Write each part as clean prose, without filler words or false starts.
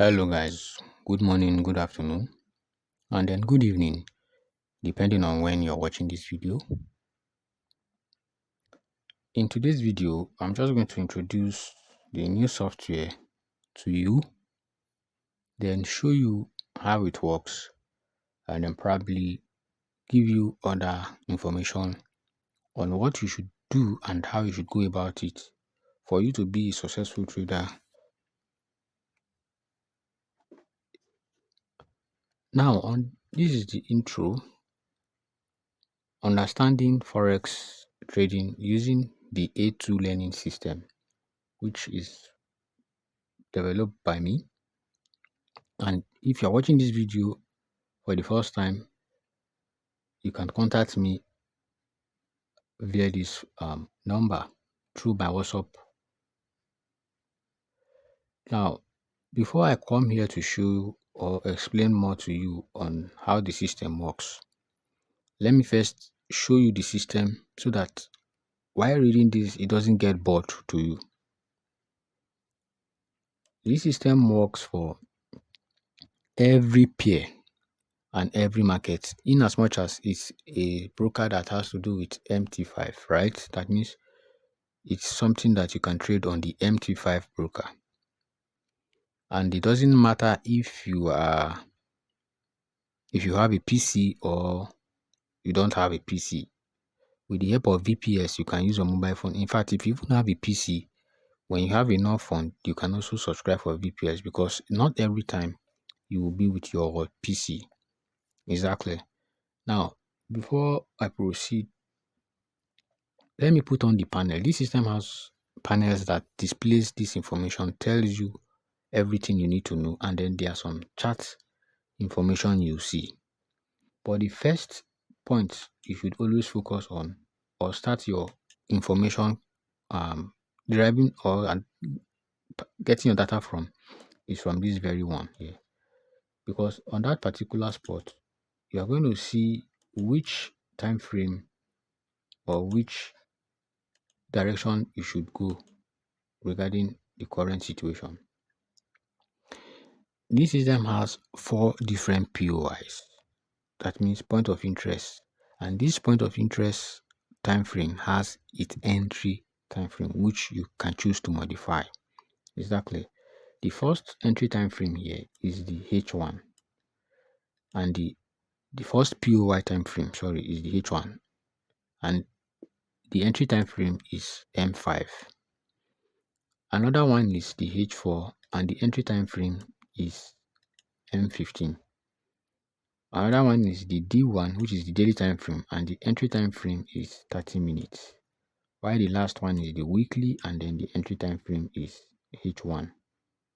Hello guys, good morning, good afternoon, and then good evening, depending on when you're watching this video. In today's video, I'm just going to introduce the new software to you, then show you how it works, and then probably give you other information on what you should do and how you should go about it for you to be a successful trader. Now, this is the intro. Understanding Forex trading using the A2 learning system, which is developed by me. And if you're watching this video for the first time, you can contact me via this number through my WhatsApp. Now, before I come here to show you or explain more to you on how the system works, let me first show you the system so that while reading this, it doesn't get bored to you. This system works for every pair and every market, in as much as it's a broker that has to do with MT5, right? That means it's something that you can trade on the MT5 broker. And it doesn't matter if you have a PC or you don't have a PC. With the help of VPS, you can use your mobile phone. In fact, if you even have a PC, when you have enough fund, you can also subscribe for VPS, because not every time you will be with your PC. Exactly. Now, before I proceed, let me put on the panel. This system has panels that displays this information, tells you everything you need to know, and then there are some chart information you see. But the first point you should always focus on or start your information deriving or getting your data from is from this very one here. Because on that particular spot, you are going to see which time frame or which direction you should go regarding the current situation. This system has 4 different POIs. That means point of interest. And this point of interest time frame has its entry time frame, which you can choose to modify. Exactly. The first entry time frame here is the H1. And the first POI time frame, is the H1. And the entry time frame is M5. Another one is the H4, and the entry time frame is M15. Another one is the D1, which is the daily time frame, and the entry time frame is 30 minutes. While the last one is the weekly, and then the entry time frame is H1,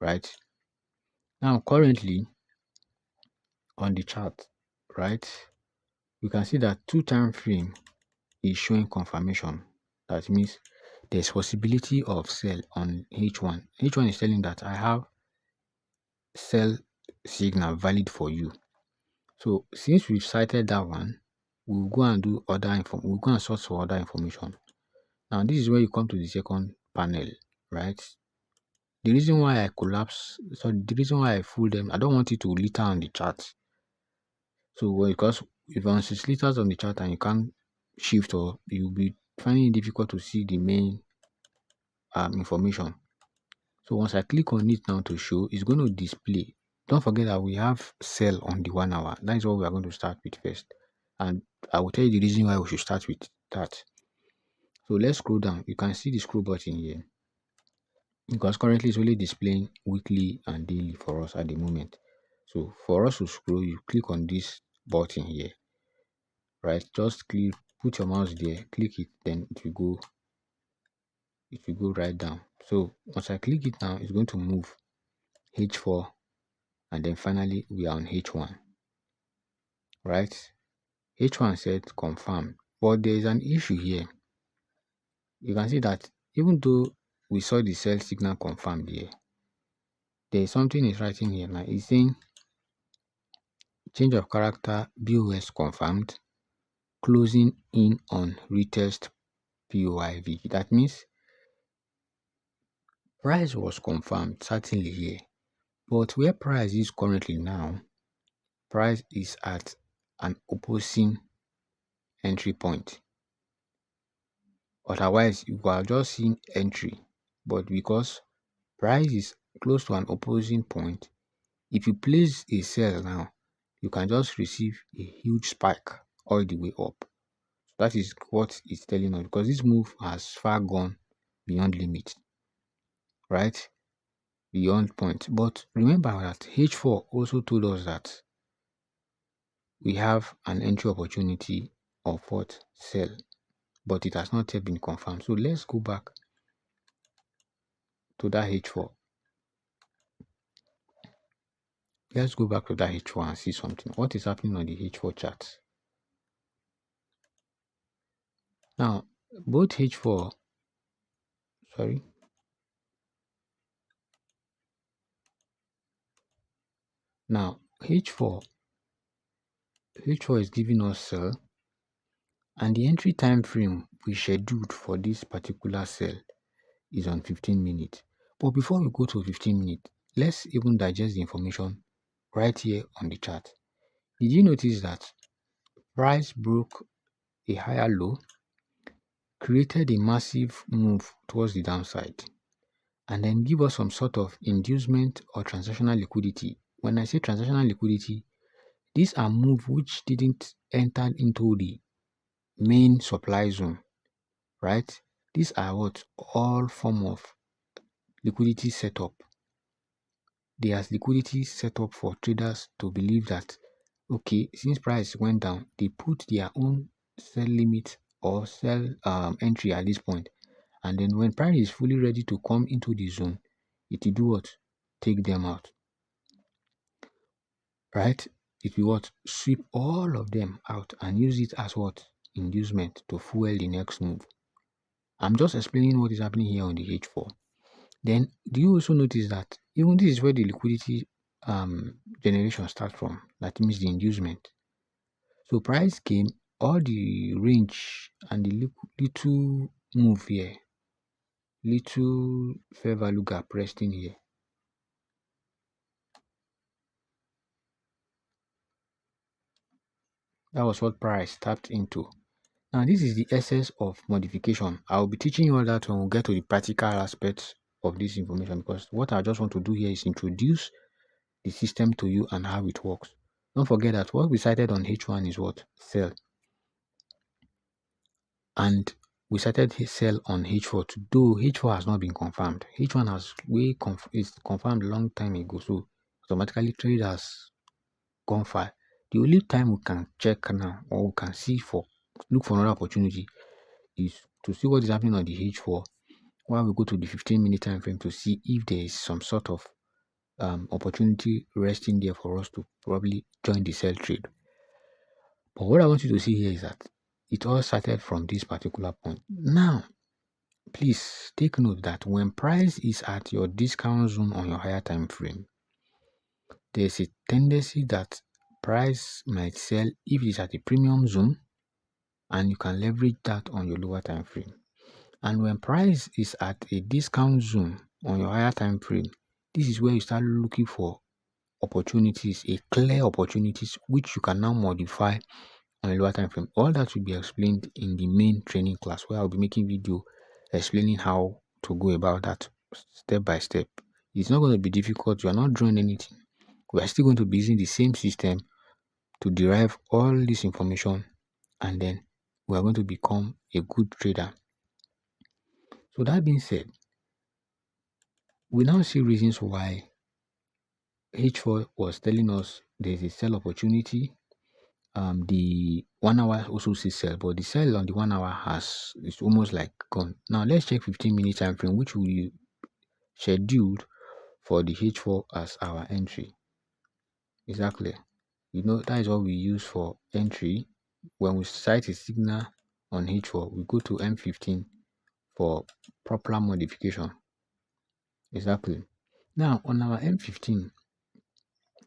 right? Now, currently on the chart, right, you can see that 2 time frame is showing confirmation. That means there's possibility of sell on H1. H1 is telling that I have sell signal valid for you. So since we've cited that one, we'll go and do other info. We'll go and source for other information. Now this is where you come to the second panel, right? The reason why I the reason why I fool them, I don't want it to litter on the chart. So because if once it litters on the chart and you can't shift, or you'll be finding it difficult to see the main information. So once I click on it now to show, it's going to display. Don't forget that we have sell on the 1 hour. That is what we are going to start with first. And I will tell you the reason why we should start with that. So let's scroll down. You can see the scroll button here, because currently it's only displaying weekly and daily for us at the moment. So for us to scroll, you click on this button here, right? Just put your mouse there, click it, then it will go right down. So once I click it now, it's going to move H4, and then finally we are on H1, right? H1 said confirm, but there is an issue here. You can see that even though we saw the sell signal confirmed here, there is something is writing here now. It's saying change of character BOS confirmed, closing in on retest POIV. That means price was confirmed certainly here, But where price is currently now, price is at an opposing entry point. Otherwise, you are just seeing entry. But because price is close to an opposing point, if you place a sell now, you can just receive a huge spike all the way up. That is what it's telling us, because this move has far gone beyond limit, right? Beyond point. But remember that H4 also told us that we have an entry opportunity of what? Sell. But it has not yet been confirmed. So let's go back to that H4. Let's go back to that H4 and see something. What is happening on the H4 chart? Now, both H4, sorry. Now, H4 is giving us sell, and the entry time frame we scheduled for this particular sell is on 15 minutes. But before we go to 15 minutes, let's even digest the information right here on the chart. Did you notice that price broke a higher low, created a massive move towards the downside, and then give us some sort of inducement or transactional liquidity? When I say transactional liquidity, these are moves which didn't enter into the main supply zone, right? These are what? All form of liquidity setup. They are liquidity set up for traders to believe that, okay, since price went down, they put their own sell limit or sell entry at this point, and then when price is fully ready to come into the zone, it will do what? Take them out, right? It will what? Sweep all of them out and use it as what? Inducement to fuel the next move. I'm just explaining what is happening here on the H4. Then, do you also notice that even this is where the liquidity generation starts from? That means the inducement. So price came, all the range and the little move here, little fair value gap resting here. That was what price tapped into. Now, this is the essence of modification. I'll be teaching you all that when we get to the practical aspects of this information, because what I just want to do here is introduce the system to you and how it works. Don't forget that what we cited on H1 is what? Sell. And we cited sell on H4, though H4 has not been confirmed. H1 has is confirmed a long time ago, so automatically trade has gone far. The only time we can check now, or we can look for another opportunity, is to see what is happening on the H4 while we go to the 15-minute time frame to see if there is some sort of opportunity resting there for us to probably join the sell trade. But what I want you to see here is that it all started from this particular point. Now, please take note that when price is at your discount zone on your higher time frame, there's a tendency that price might sell if it is at a premium zone, and you can leverage that on your lower time frame. And when price is at a discount zone on your higher time frame, this is where you start looking for opportunities, a clear opportunities which you can now modify on a lower time frame. All that will be explained in the main training class, where I'll be making video explaining how to go about that step by step. It's not going to be difficult. You are not drawing anything. We are still going to be using the same system to derive all this information, and then we are going to become a good trader. So that being said, we now see reasons why H4 was telling us there's a sell opportunity. The 1 hour also sees sell, but the sell on the 1 hour is almost like gone. Now let's check 15-minute time frame, which we scheduled for the H4 as our entry. Exactly. You know, that is what we use for entry. When we cite a signal on H4, we go to M15 for proper modification. Exactly. Now on our M15,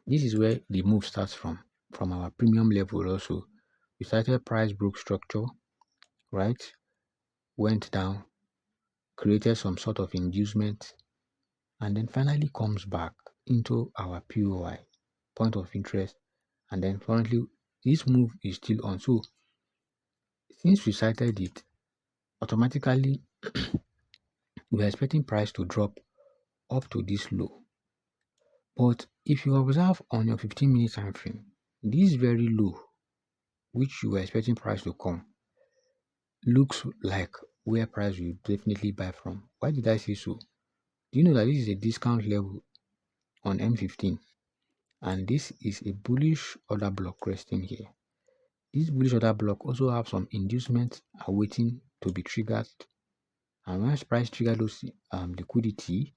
this is where the move starts from our premium level also. We started price broke structure, right? Went down, created some sort of inducement, and then finally comes back into our POI, point of interest, and then currently this move is still on. So since we cited it, automatically we are expecting price to drop up to this low. But if you observe on your 15-minute time frame, this very low, which you were expecting price to come, looks like where price will definitely buy from. Why did I say so? Do you know that this is a discount level on M15? And this is a bullish order block resting here. This bullish order block also have some inducements awaiting to be triggered. And once price trigger those liquidity,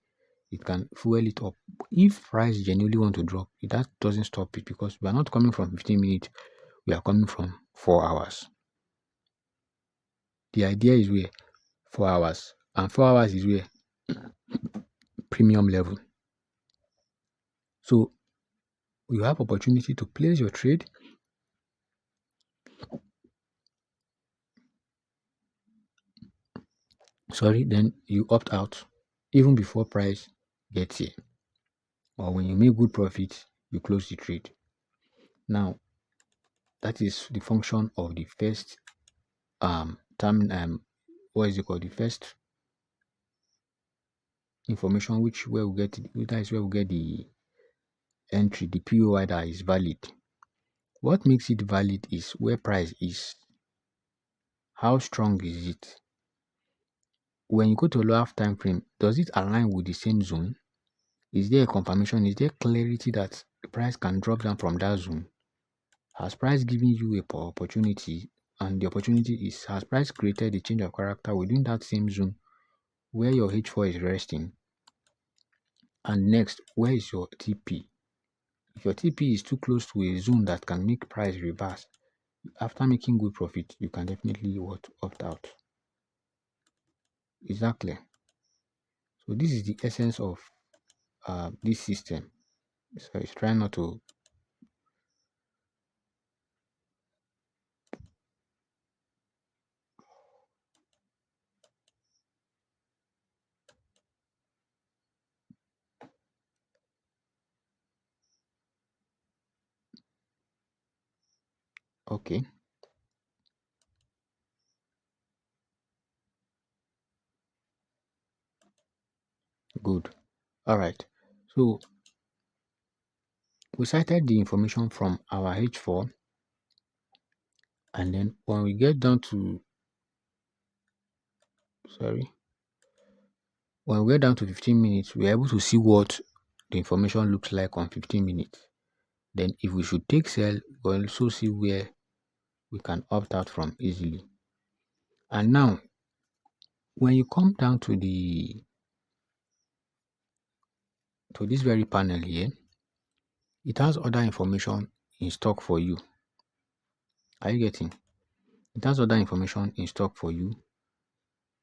it can fuel it up. If price genuinely want to drop, that doesn't stop it, because we are not coming from 15 minutes, we are coming from 4 hours. The idea is where 4 hours, and 4 hours is where premium level. So you have opportunity to place your trade. Then you opt out even before price gets here. Or when you make good profit, you close the trade. Now, that is the function of the first what is it called? The first information where we get that is where we get the entry, the POI that is valid. What makes it valid is where price is. How strong is it? When you go to a lower time frame, does it align with the same zone? Is there a confirmation? Is there clarity that the price can drop down from that zone? Has price given you a opportunity? And the opportunity is, has price created a change of character within that same zone where your H4 is resting? And next, where is your TP? If your TP is too close to a zone that can make price reverse, after making good profit, you can definitely opt out. Is that clear? So this is the essence of this system. So it's trying not to. Okay. Good. All right. So we cited the information from our H4, and then when we get down to when we get down to 15 minutes, we're able to see what the information looks like on 15 minutes. Then if we should take sell, we'll also see where we can opt out from easily. And now, when you come down to this very panel here, it has other information in stock for you. Are you getting? It has other information in stock for you,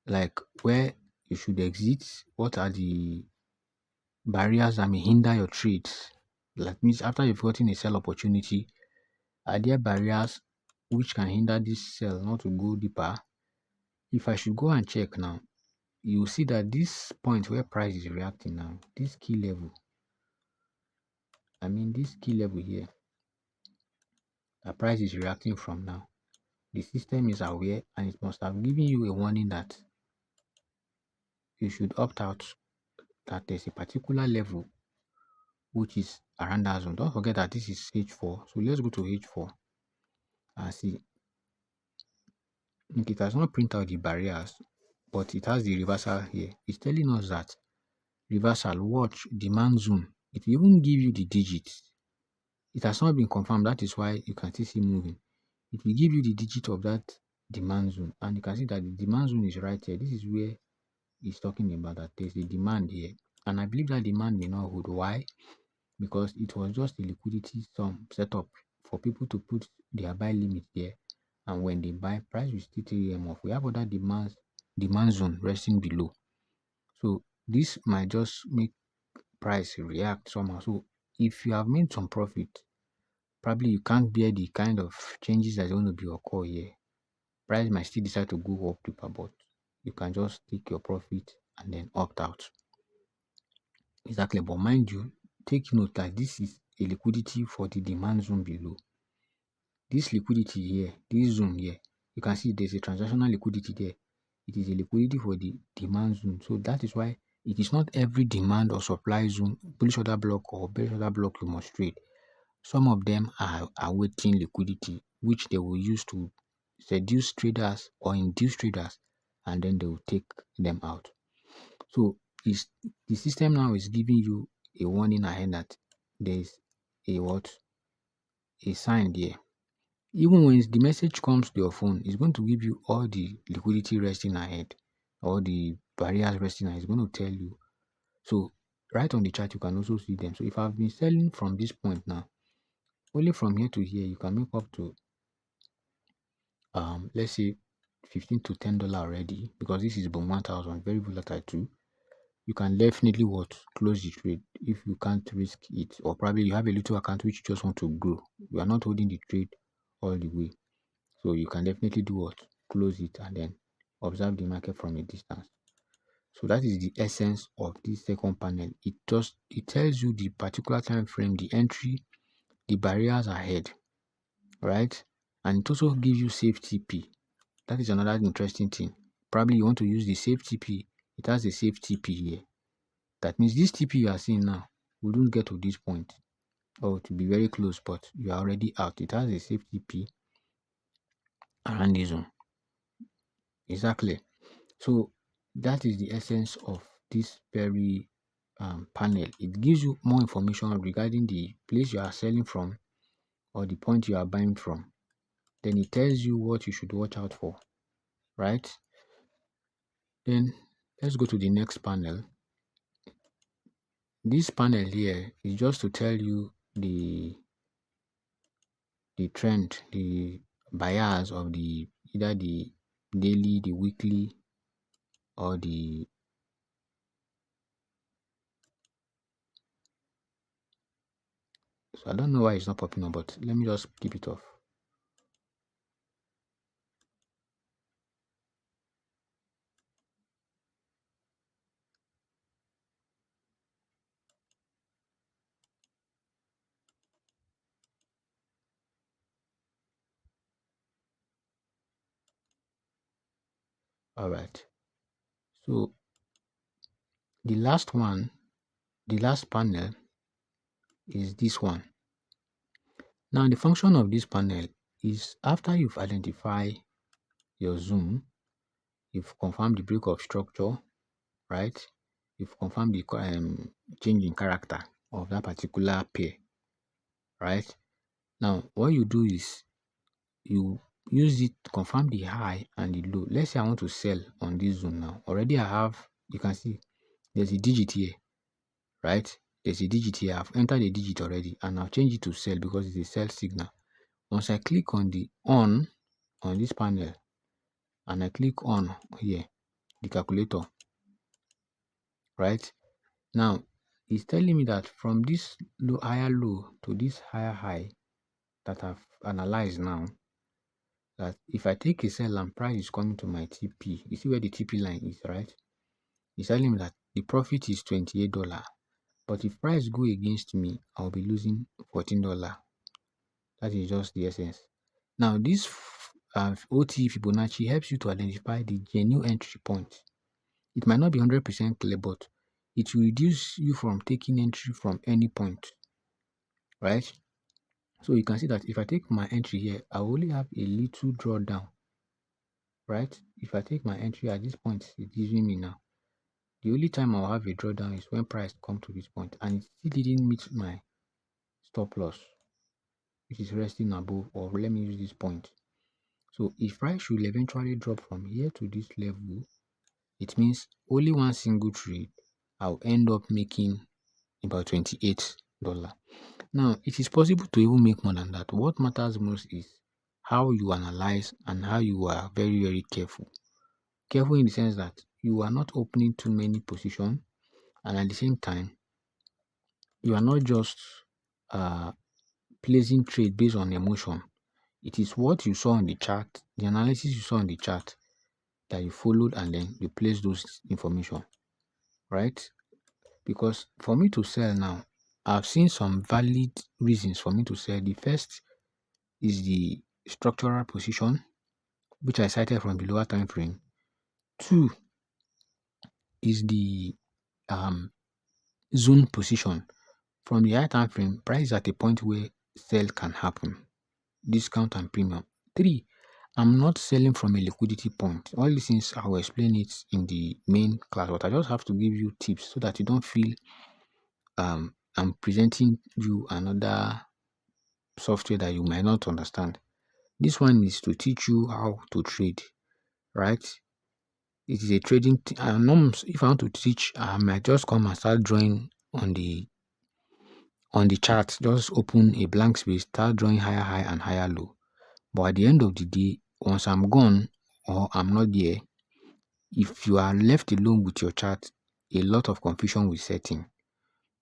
like where you should exit, what are the barriers that may hinder your trades. Like means after you've gotten a sell opportunity, are there barriers which can hinder this sell not to go deeper? If I should go and check now, you will see that this point where price is reacting now, this key level, this key level here, the price is reacting from now. The system is aware and it must have given you a warning that you should opt out, that there's a particular level which is around that zone. Don't forget that this is H4. So let's go to H4 and see. It does not print out the barriers, but it has the reversal here. It's telling us that reversal, watch, demand zone. It will even give you the digits. It has not been confirmed. That is why you can still see moving. It will give you the digit of that demand zone. And you can see that the demand zone is right here. This is where it's talking about that there's a demand here. And I believe that demand may not hold. Why? Because it was just a liquidity sum set up for people to put their buy limit there. And when they buy, price will still take them off. We have other demand zone resting below. So this might just make price react somehow. So if you have made some profit, probably you can't bear the kind of changes that's going to be occur here. Price might still decide to go up deeper, but you can just take your profit and then opt out. Exactly. But mind you, take note that this is a liquidity for the demand zone below. This liquidity here, this zone here, you can see there's a transactional liquidity there. It is a liquidity for the demand zone. So that is why it is not every demand or supply zone, bullish order block or bearish order block you must trade. Some of them are awaiting liquidity, which they will use to seduce traders or induce traders, and then they will take them out. So the system now is giving you a warning ahead that there is a sign there. Even when the message comes to your phone, it's going to give you all the liquidity resting ahead, all the barriers resting ahead. It's going to tell you. So right on the chart, you can also see them. So if I've been selling from this point now, only from here to here, you can make up to let's say $15 to $10 already, because this is about 1,000, very volatile too. You can definitely close the trade if you can't risk it, or probably you have a little account which you just want to grow. You are not holding the trade all the way, so you can definitely close it and then observe the market from a distance. So that is the essence of this second panel. It tells you the particular time frame, the entry, the barriers ahead, right? And it also gives you safe TP. That is another interesting thing. Probably you want to use the safe TP. It has a safe TP here. That means this TP you are seeing now will not get to this point, or to be very close, but you are already out. It has a safe TP around this zone. Exactly. So that is the essence of this very panel. It gives you more information regarding the place you are selling from or the point you are buying from. Then it tells you what you should watch out for, right? Then let's go to the next panel. This panel here is just to tell you the trend, the bias of either the daily, the weekly, or the so I don't know why it's not popping up, but let me just keep it off. All right. So the last panel is this one. Now the function of this panel is after you've identified your zone, you've confirmed the break of structure, right? You've confirmed the change in character of that particular pair, right? Now what you do is you use it to confirm the high and the low. Let's say I want to sell on this zone now. Already I have, you can see there's a digit here, right? There's a digit here. I've entered a digit already, and I'll change it to sell because it's a sell signal. Once I click on the on this panel and I click on here, the calculator, right? Now it's telling me that from this higher low to this higher high that I've analyzed now, that if I take a sell and price is coming to my TP, you see where the TP line is, right? It's telling me that the profit is $28. But if price go against me, I'll be losing $14. That is just the essence. Now, this OT Fibonacci helps you to identify the genuine entry point. It might not be 100% clear, but it will reduce you from taking entry from any point, right? So you can see that if I take my entry here, I will only have a little drawdown, right? If I take my entry at this point, it's giving me now. The only time I'll have a drawdown is when price come to this point and it still didn't meet my stop loss, which is resting above, or let me use this point. So if price should eventually drop from here to this level, it means only one single trade, I'll end up making about $28. Now, it is possible to even make more than that. What matters most is how you analyze and how you are very, very careful. Careful in the sense that you are not opening too many positions, and at the same time, you are not just placing trade based on emotion. It is what you saw on the chart, the analysis you saw on the chart that you followed, and then you place those information, right? Because for me to sell now, I've seen some valid reasons for me to sell. The first is the structural position, which I cited from the lower time frame. Two is the um, zone position. From the high time frame, price is at a point where sell can happen, discount and premium. Three, I'm not selling from a liquidity point. All these things, I will explain it in the main class, but I just have to give you tips so that you don't feel I'm presenting you another software that you might not understand. This one is to teach you how to trade, right? It is a trading. If I want to teach, I might just come and start drawing on the chart. Just open a blank space, start drawing higher high and higher low. But at the end of the day, once I'm gone or I'm not there, if you are left alone with your chart, a lot of confusion will set in.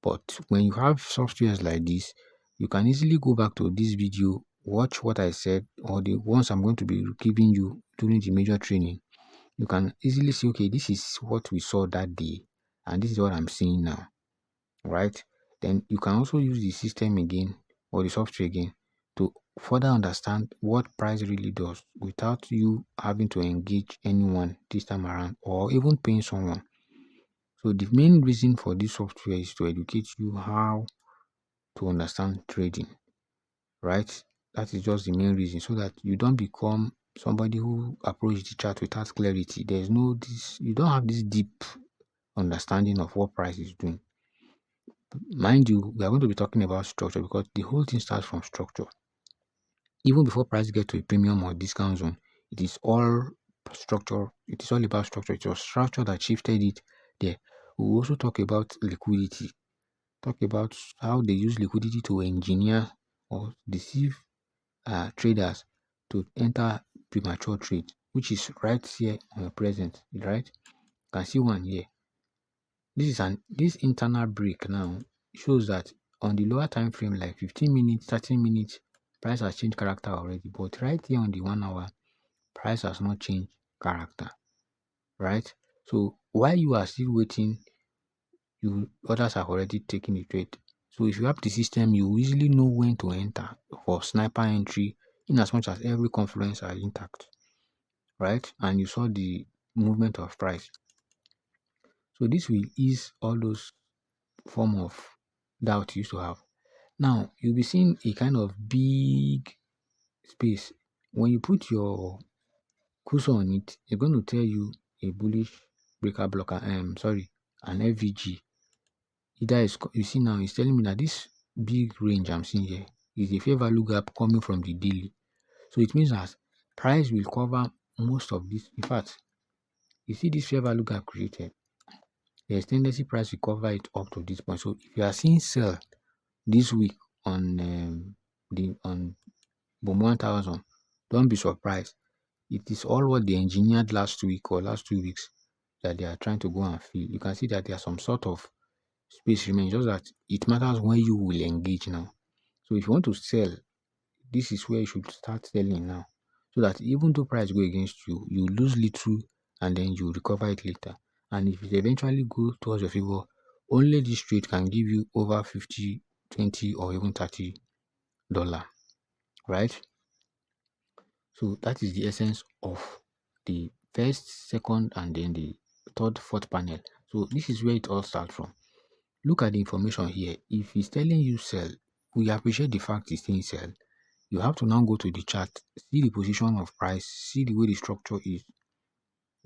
But when you have softwares like this, you can easily go back to this video, watch what I said, or the ones I'm going to be giving you during the major training. You can easily see, okay, this is what we saw that day, and this is what I'm seeing now, right? Then you can also use the system again or the software again to further understand what price really does without you having to engage anyone this time around or even paying someone. So the main reason for this software is to educate you how to understand trading, right? That is just the main reason, so that you don't become somebody who approach the chart without clarity. There's no this, you don't have this deep understanding of what price is doing. Mind you, we are going to be talking about structure because the whole thing starts from structure. Even before price get to a premium or discount zone, it is all structure. It is all about structure. It was structure that shifted it there. We will also talk about liquidity. Talk about how they use liquidity to engineer or deceive traders to enter premature trade, which is right here on your present, right? You can see one here. This internal break now shows that on the lower time frame, like 15 minutes, 30 minutes, price has changed character already. But right here on the 1 hour, price has not changed character, right? So while you are still waiting, others have already taken the trade. So if you have the system, you easily know when to enter for sniper entry, in as much as every confluence are intact, right? And you saw the movement of price. So this will ease all those form of doubt you used to have. Now you'll be seeing a kind of big space. When you put your cursor on it, it's going to tell you a bullish breaker blocker. An FVG. Either is, you see now, it's telling me that this big range I'm seeing here is a fair value gap coming from the daily. So it means that price will cover most of this. In fact, you see this fair value gap created. There's tendency price will cover it up to this point. So if you are seeing sell this week on BOM 1000, don't be surprised. It is all what they engineered last week or last 2 weeks that they are trying to go and fill. You can see that there's some sort of space remains, just that it matters when you will engage now. So if you want to sell, this is where you should start selling now, so that even though price go against you, you lose little and then you recover it later. And if it eventually goes towards your favor, only this trade can give you over 50, 20 or even $30, right? So that is the essence of the first, second, and then the third, fourth panel. So this is where it all starts from. Look at the information here. If it's telling you sell, we appreciate the fact it's saying sell. You have to now go to the chart, see the position of price, see the way the structure is,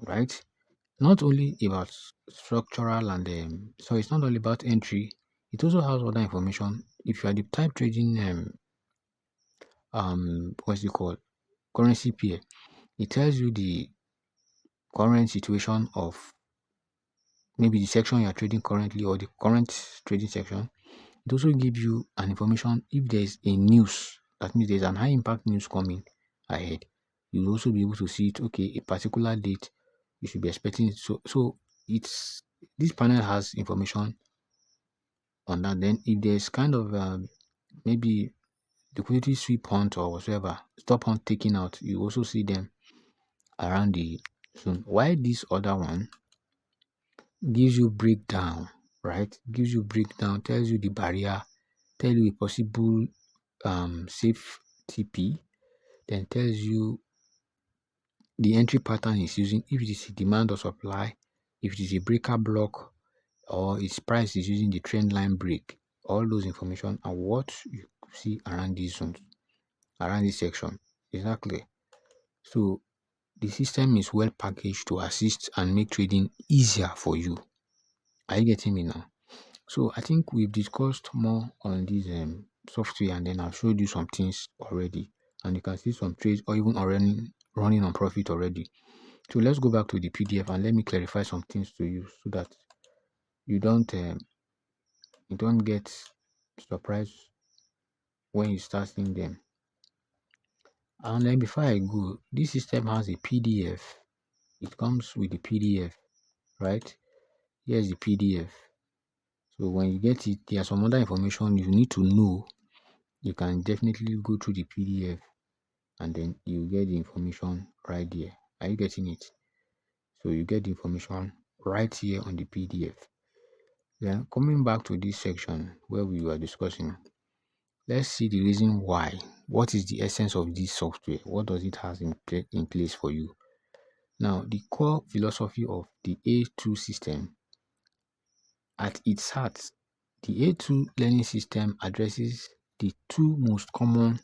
right? Not only about structural and so it's not only about entry. It also has other information. If you are the type trading what's it called, currency pair, it tells you the current situation of maybe the section you are trading currently or the current trading section. It also gives you an information if there is a news, that means there's an high impact news coming ahead. You'll also be able to see it, okay, a particular date you should be expecting it. So it's, this panel has information on that. Then if there's kind of maybe liquidity sweep hunt or whatever, stop hunt taking out, you also see them around the zone. Why this other one gives you breakdown, right? Gives you breakdown, tells you the barrier tell you a possible safe TP, then tells you the entry pattern is using, if it is a demand or supply, if it is a breaker block, or its price is using the trend line break. All those information are what you see around these zones, around this section. Exactly. So the system is well packaged to assist and make trading easier for you. Are you getting me now? So I think we've discussed more on this software, and then I've showed you some things already, and you can see some trades or even already running on profit already. So let's go back to the PDF and let me clarify some things to you so that you don't get surprised when you start seeing them. And then before I go, this system has a PDF. It comes with the PDF, right? Here's the PDF. So when you get it, there's some other information you need to know. You can definitely go through the PDF and then you get the information right there. Are you getting it? So you get the information right here on the PDF. Then coming back to this section where we were discussing, let's see the reason why. What is the essence of this software? What does it have in place for you? Now, the core philosophy of the A2 system, at its heart, the A2 learning system addresses the two most common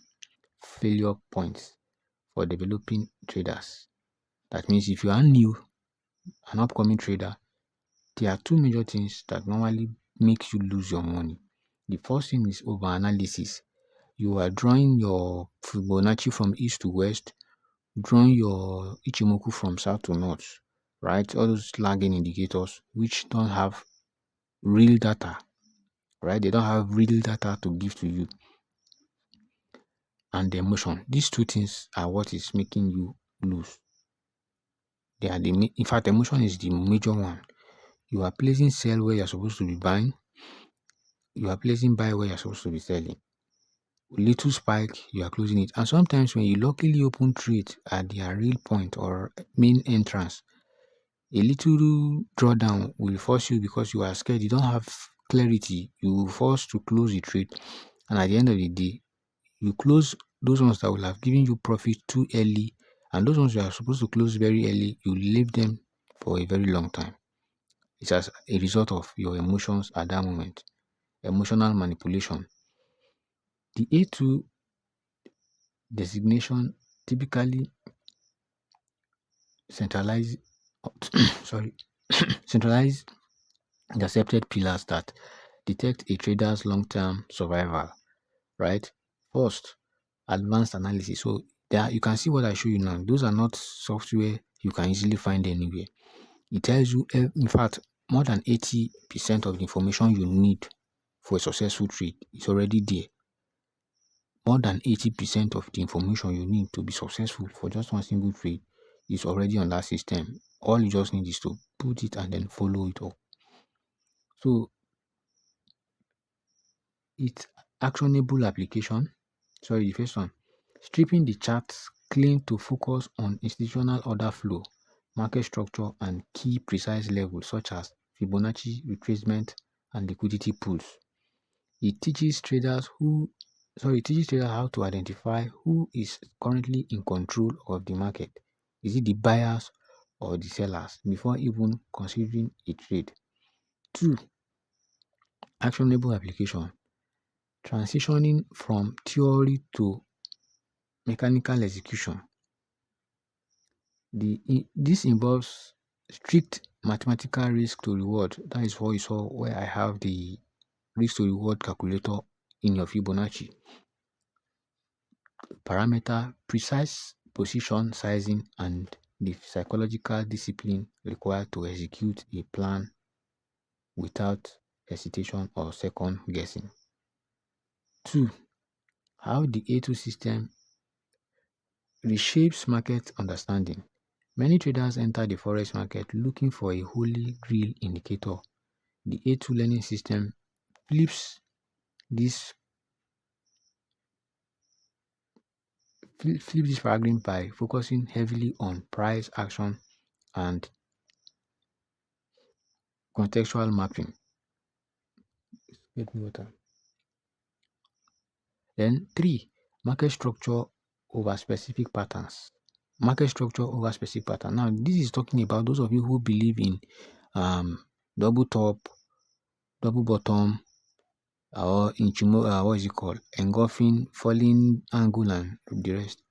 failure points for developing traders. That means if you are new, an upcoming trader, there are two major things that normally make you lose your money. The first thing is over-analysis. You are drawing your Fibonacci from east to west, drawing your Ichimoku from south to north, right? All those lagging indicators which don't have real data, right? They don't have real data to give to you. And the emotion. These two things are what is making you lose. They are in fact, emotion is the major one. You are placing sell where you're supposed to be buying. You are placing buy where you're supposed to be selling. Little spike, you are closing it. And sometimes when you luckily open trade at their real point or main entrance, a little drawdown will force you because you are scared. You don't have clarity. You will force to close the trade. And at the end of the day, you close those ones that will have given you profit too early. And those ones you are supposed to close very early, you leave them for a very long time. It's as a result of your emotions at that moment. Emotional manipulation. The A2 designation typically centralize centralize the accepted pillars that detect a trader's long-term survival, right? First, advanced analysis. So there you can see what I show you now. Those are not software you can easily find anywhere. It tells you, in fact, more than 80% of the information you need for a successful trade is already there. More than 80% of the information you need to be successful for just one single trade is already on that system. All you just need is to put it and then follow it up. So it's actionable application. Sorry, the first one. Stripping the charts clean to focus on institutional order flow, market structure, and key precise levels such as Fibonacci retracement and liquidity pools. It teaches traders how to identify who is currently in control of the market. Is it the buyers or the sellers before even considering a trade? 2. Actionable application. Transitioning from theory to mechanical execution. This involves strict mathematical risk to reward. That is what you saw where I have the risk to reward calculator in your Fibonacci. Parameter, precise position sizing, and the psychological discipline required to execute a plan without hesitation or second guessing. 2. How the A2 system reshapes market understanding. Many traders enter the forex market looking for a holy grail indicator. The A2 learning system flips this paradigm by focusing heavily on price action and contextual mapping. Get me water. Then 3, market structure over specific patterns. Market structure over specific pattern. Now, this is talking about those of you who believe in double top, double bottom, or what is it called? Engulfing, falling angle, and the rest.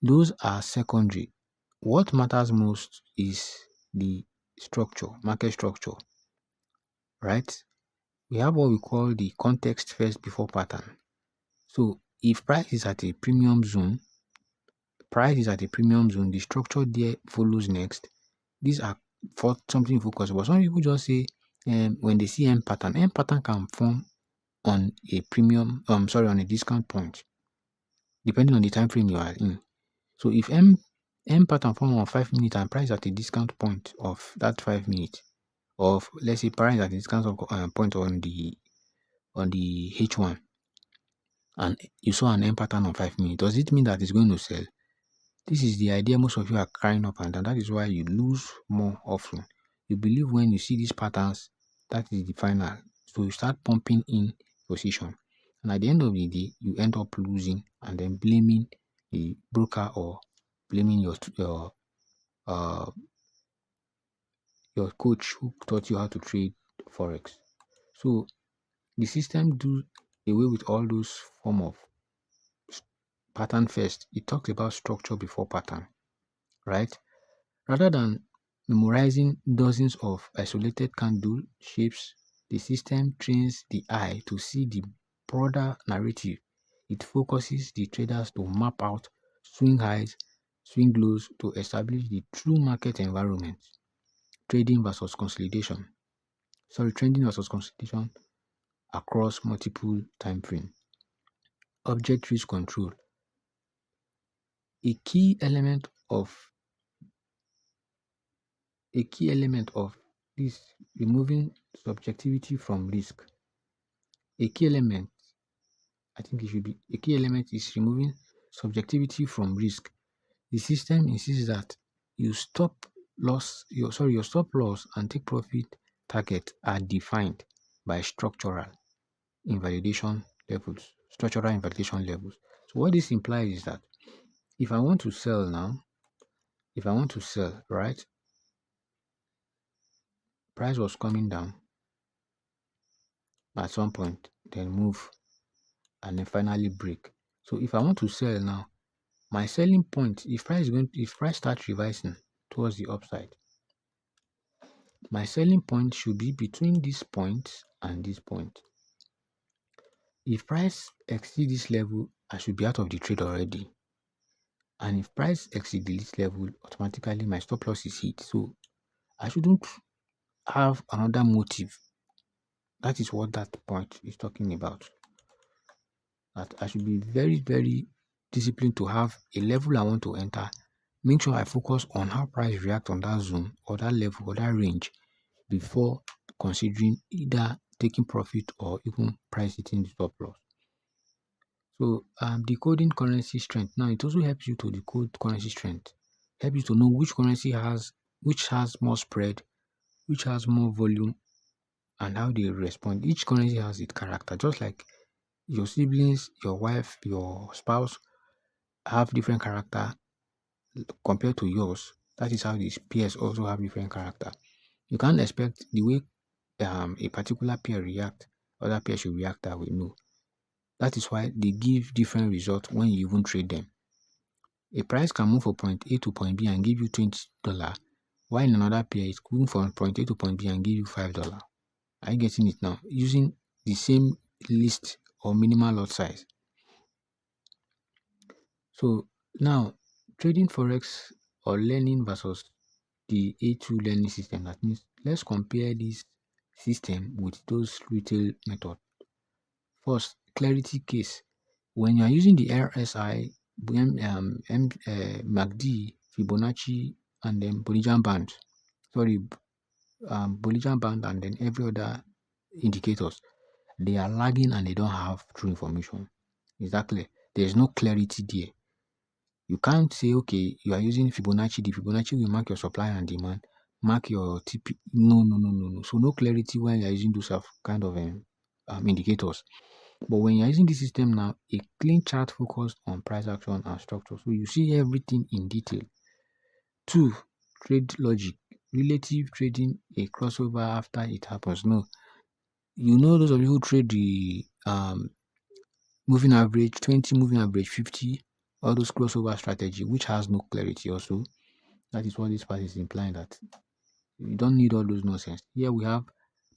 Those are secondary. What matters most is the structure, market structure, right? We have what we call the context first before pattern. So if price is at a premium zone, the structure there follows next. These are for something focus. But some people just say when they see M pattern can form on a on a discount point, depending on the time frame you are in. So if M pattern form on 5 minutes and price at a discount point of that 5 minutes, of let's say price at a discount point on the H1, and you saw an M pattern on 5 minutes, does it mean that it's going to sell? This is the idea most of you are crying up and down. That is why you lose more often. You believe when you see these patterns, that is the final. So you start pumping in position. And at the end of the day, you end up losing and then blaming the broker or blaming your coach who taught you how to trade Forex. So the system do away with all those form of pattern first. It talks about structure before pattern, right? Rather than memorizing dozens of isolated candle shapes, the system trains the eye to see the broader narrative. It focuses the traders to map out swing highs, swing lows to establish the true market environment. Trading versus consolidation. Trending versus consolidation across multiple time frames. Object risk control. A key element of this removing subjectivity from risk. A key element is removing subjectivity from risk. The system insists that your stop loss and take profit target are defined by structural invalidation levels. So what this implies is that if I want to sell now, right, price was coming down at some point, then move, and then finally break. So if I want to sell now, my selling point, if price starts revising towards the upside, my selling point should be between this point and this point. If price exceeds this level, I should be out of the trade already. And if price exceeds this level, automatically my stop loss is hit. So I shouldn't have another motive. That is what that point is talking about. That I should be very, very disciplined to have a level I want to enter. Make sure I focus on how price reacts on that zone or that level or that range before considering either taking profit or even price hitting the stop loss. So decoding currency strength. Now it also helps you to decode currency strength. Help you to know which currency has more spread, which has more volume, and how they respond. Each currency has its character, just like your siblings, your wife, your spouse have different character compared to yours. That is how these peers also have different character. You can't expect the way a particular peer react, other peers should react that way. No. That is why they give different results when you even trade them. A price can move from point A to point B and give you $20, while in another pair it's moving from point A to point B and give you $5. Are you getting it now? Using the same list or minimal lot size. So now, trading Forex or learning versus the A2 learning system. That means let's compare this system with those retail method. First, clarity case. When you are using the RSI, MACD, Fibonacci, and then Bollinger Band, Bollinger Band, and then every other indicators, they are lagging and they don't have true information. Exactly. There's no clarity there. You can't say, okay, you are using Fibonacci. The Fibonacci will mark your supply and demand, mark your TP. No. So no clarity when you are using those kind of indicators. But when you're using this system now, a clean chart focused on price action and structure. So you see everything in detail. 2. Trade logic. Relative trading, a crossover after it happens. No. You know those of you who trade the moving average, 20, moving average, 50, all those crossover strategy, which has no clarity also. That is what this part is implying, that you don't need all those nonsense. Here we have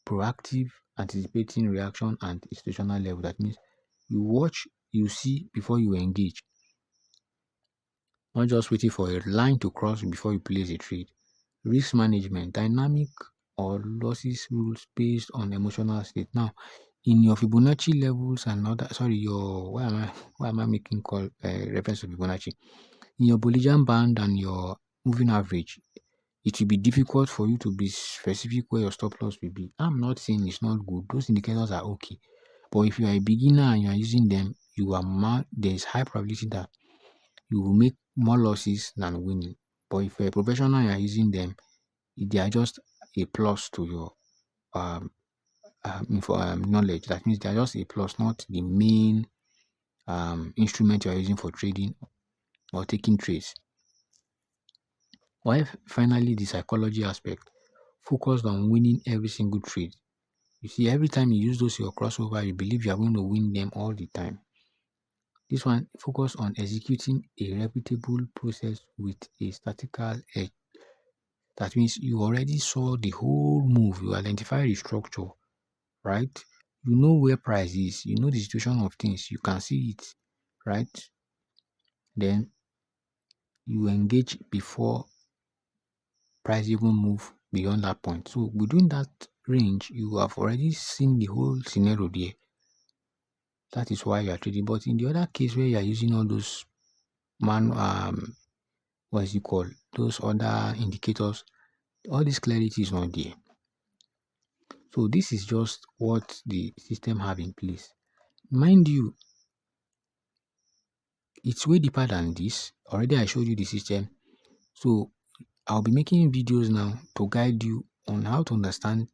proactive, anticipating reaction and institutional level. That means you watch, you see before you engage. Not just waiting for a line to cross before you place a trade. Risk management, dynamic or losses rules based on emotional state. Now, in your Fibonacci levels and other, sorry, your why am I making call reference to Fibonacci? In your Bollinger Band and your moving average, it will be difficult for you to be specific where your stop loss will be. I'm not saying it's not good; those indicators are okay, but if you are a beginner and you are using them, there's high probability that you will make more losses than winning. But if you're a professional and you're using them, they are just a plus to your knowledge. That means they are just a plus, not the main instrument you are using for trading or taking trades. While finally, the psychology aspect focused on winning every single trade. You see, every time you use those your crossover, you believe you are going to win them all the time. This one focus on executing a repeatable process with a statistical edge. That means you already saw the whole move, you identify the structure, right? You know where price is, you know the situation of things, you can see it, right? Then you engage before price even move beyond that point. So within that range, you have already seen the whole scenario there. That is why you are trading. But in the other case where you are using all those what is it called? Those other indicators, all this clarity is not there. So this is just what the system have in place. Mind you, it's way deeper than this. Already I showed you the system. So I'll be making videos now to guide you on how to understand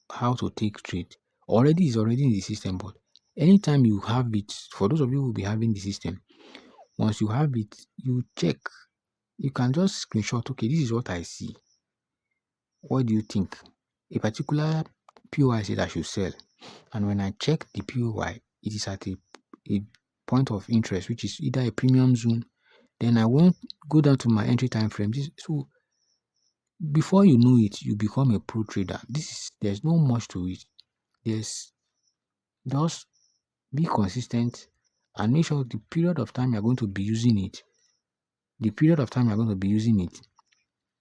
how to take trade. It's already in the system, but anytime you have it, for those of you who will be having the system, once you have it, you check. You can just screenshot, okay, this is what I see. What do you think? A particular POI said I should sell. And when I check the POI, it is at a point of interest, which is either a premium zone. Then I won't go down to my entry time frame. So before you know it, you become a pro trader. There's no much to it. There's just be consistent and make sure the period of time you're going to be using it,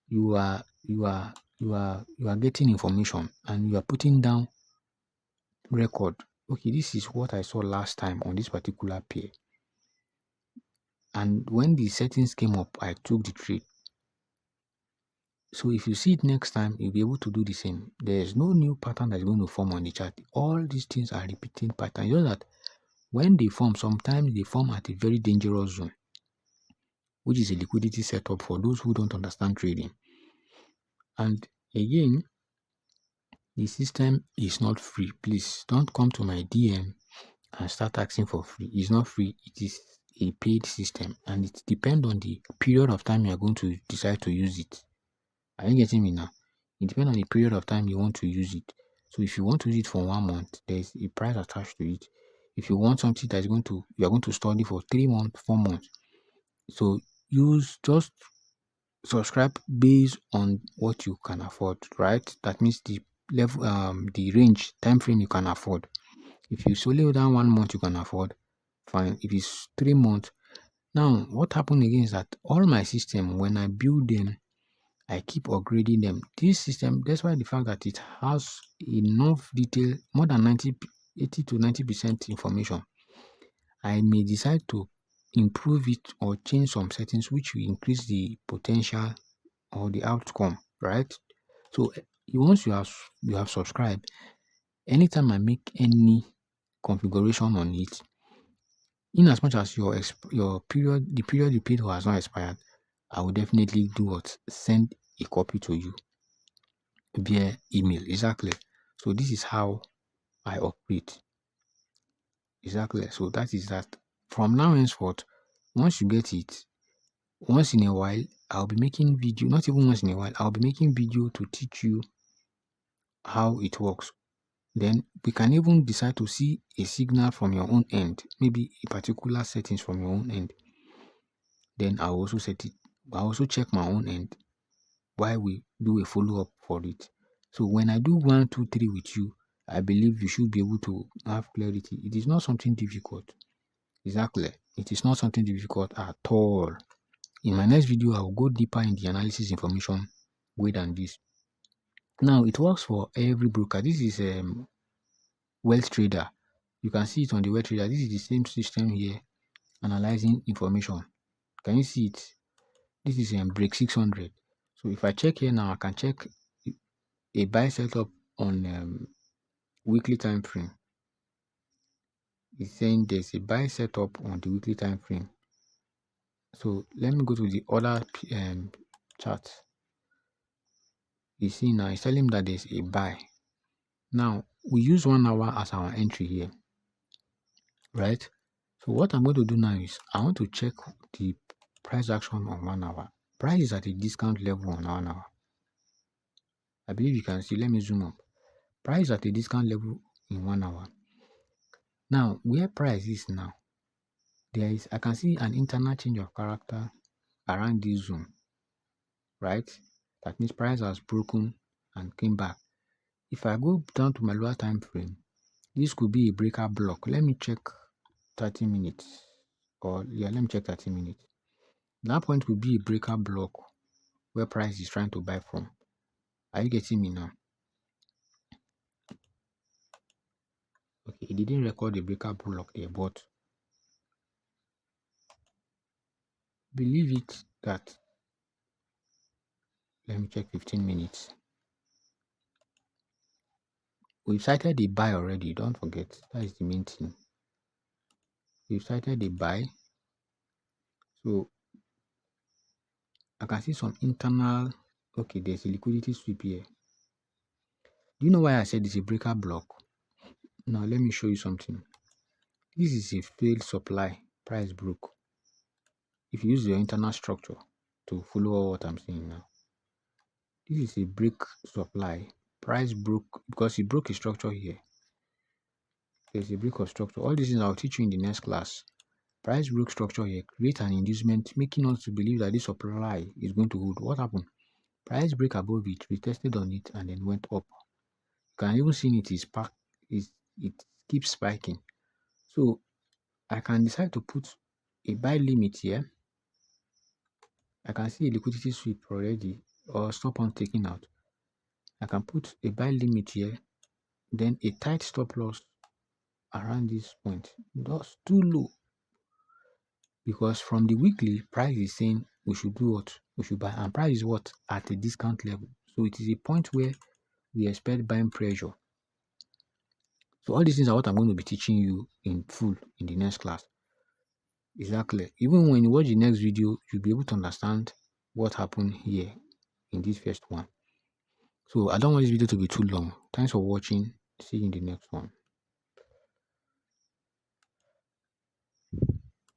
you are getting information and you are putting down record. Okay, this is what I saw last time on this particular pair. And when the settings came up, I took the trade. So if you see it next time, you'll be able to do the same. There's no new pattern that's going to form on the chart. All these things are repeating patterns. You know that when they form, sometimes they form at a very dangerous zone, which is a liquidity setup for those who don't understand trading. And again, the system is not free. Please don't come to my DM and start asking for free. It's not free. It is a paid system, and it depends on the period of time you are going to decide to use it. Are you getting me now? It depends on the period of time you want to use it. So if you want to use it for 1 month, there's a price attached to it. If you want something that you are going to study for 3 months, 4 months, so just subscribe based on what you can afford, right? That means the level, the range, time frame you can afford. If you solely down 1 month, you can afford, fine. If it's 3 months, now what happened again is that all my system, when I build them, I keep upgrading them. This system, that's why the fact that it has enough detail, more than 80 to 90% information, I may decide to improve it or change some settings which will increase the potential or the outcome, right? So once you have subscribed, anytime I make any configuration on it, in as much as the period you paid for has not expired, I will definitely do what? Send a copy to you via email. Exactly. So this is how I operate. Exactly. So that is that. From now henceforth, once you get it, once in a while, I'll be making video, not even once in a while, I'll be making video to teach you how it works. Then we can even decide to see a signal from your own end, maybe a particular settings from your own end. Then I'll also set it. I'll also check my own end while we do a follow-up for it. So when I do 1, 2, 3 with you, I believe you should be able to have clarity. It is not something difficult. Exactly. It is not something difficult at all. In my next video, I will go deeper in the analysis information way than this. Now, it works for every broker. This is Wealth Trader. You can see it on the Wealth Trader. This is the same system here, analyzing information. Can you see it? This is break 600. So if I check here now, I can check a buy setup on weekly time frame. It's saying there's a buy setup on the weekly time frame. So let me go to the other chart. You see now, it's telling me that there's a buy. Now, we use 1 hour as our entry here, right? So what I'm going to do now is I want to check the price action on 1 hour. Price is at a discount level on 1 hour. I believe you can see. Let me zoom up. Price at a discount level in 1 hour. Now, where price is now, I can see an internal change of character around this zone, right? That means price has broken and came back. If I go down to my lower time frame, this could be a breaker block. Let me check 30 minutes. Let me check 30 minutes. That point will be a breaker block where price is trying to buy from. Are you getting me now? Okay, it didn't record the breaker block there, but believe it that, let me check 15 minutes. We've cited the buy already, don't forget. That is the main thing. We've cited the buy. So I can see some internal, okay, there's a liquidity sweep here. Do you know why I said it's a breaker block? Now let me show you something. This is a failed supply, price broke. If you use your internal structure to follow what I'm saying now, this is a break supply, price broke because it broke a structure here. There's a break of structure. All these things I'll teach you in the next class. Price broke structure here, create an inducement, making us to believe that this supply is going to hold. What happened? Price break above it, we tested on it, and then went up. You can even see it is packed, it keeps spiking. So I can decide to put a buy limit here. I can see a liquidity sweep already, or stop on taking out. I can put a buy limit here, then a tight stop loss around this point. That's too low, because from the weekly, price is saying we should do what? We should buy, and price is what? At a discount level. So it is a point where we expect buying pressure. So all these things are what I'm going to be teaching you in full in the next class. Exactly. Even when you watch the next video, you'll be able to understand what happened here in this first one. So I don't want this video to be too long. Thanks for watching. See you in the next one.